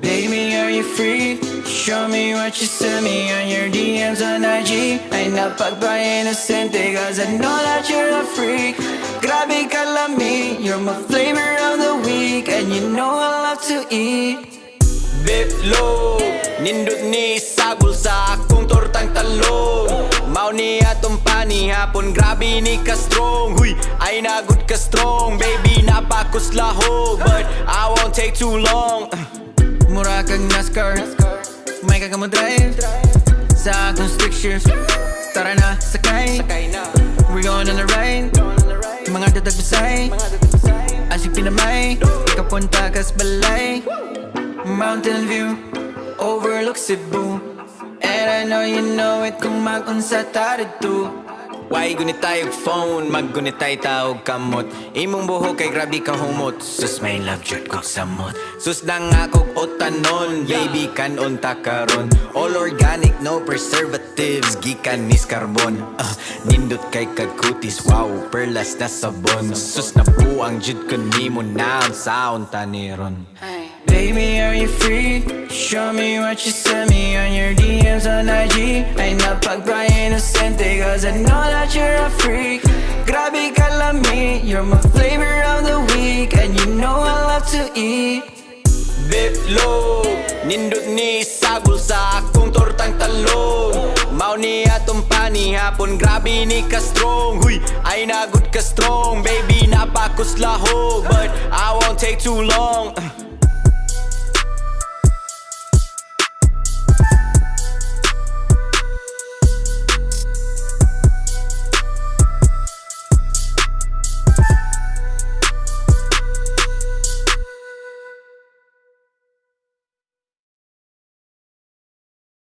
Baby, are you free? Show me what you sent me on your DMs on IG. Ay napagpa-innocente cause I know that you're a freak. Grabe ka lami, you're my flavor of the week. And you know I love to eat. Biplo, nindot ni sagol sa akong tortang talong. Mao ni atong pani hapon, grabe ni ka strong. Huy, ay nagud ka strong. Baby, napakuslahog, but I won't take too long. Mura kang NASCAR, may kagamon drive sa akong stick shift. Tara na, sakay we're going on a ride. Mga datag besay, asik pinamay. Ikapunta kas balay. Mountain view, overlook Cebu. And I know you know it kung mag-unsa ta dito. Why gunit tayo phone, maggunit tayo tawag kamot. Imong buhok kay grabe ka humot. Sus may love jud kog samot. Sus na nga kog otanon, baby kanon ta karon. All organic, no preservatives, gikan nis carbon. Nindot kay kagkutis, wow, perlas na sabon. Sus na buang jud kun nimo na ang sound taniron. Baby, are you free? Show me what you sent me on your DMs on IG. Ay napagpa-innocente cause I know that you're a freak. Grabe ka lami, you're my flavor of the week. And you know I love to eat. Biplo, nindot ni sagol sa akong tortang talong. Mao ni atong pani hapon, grabe ni ka strong. Huy, ay nagud ka strong. Baby, napakuslahog, but I won't take too long.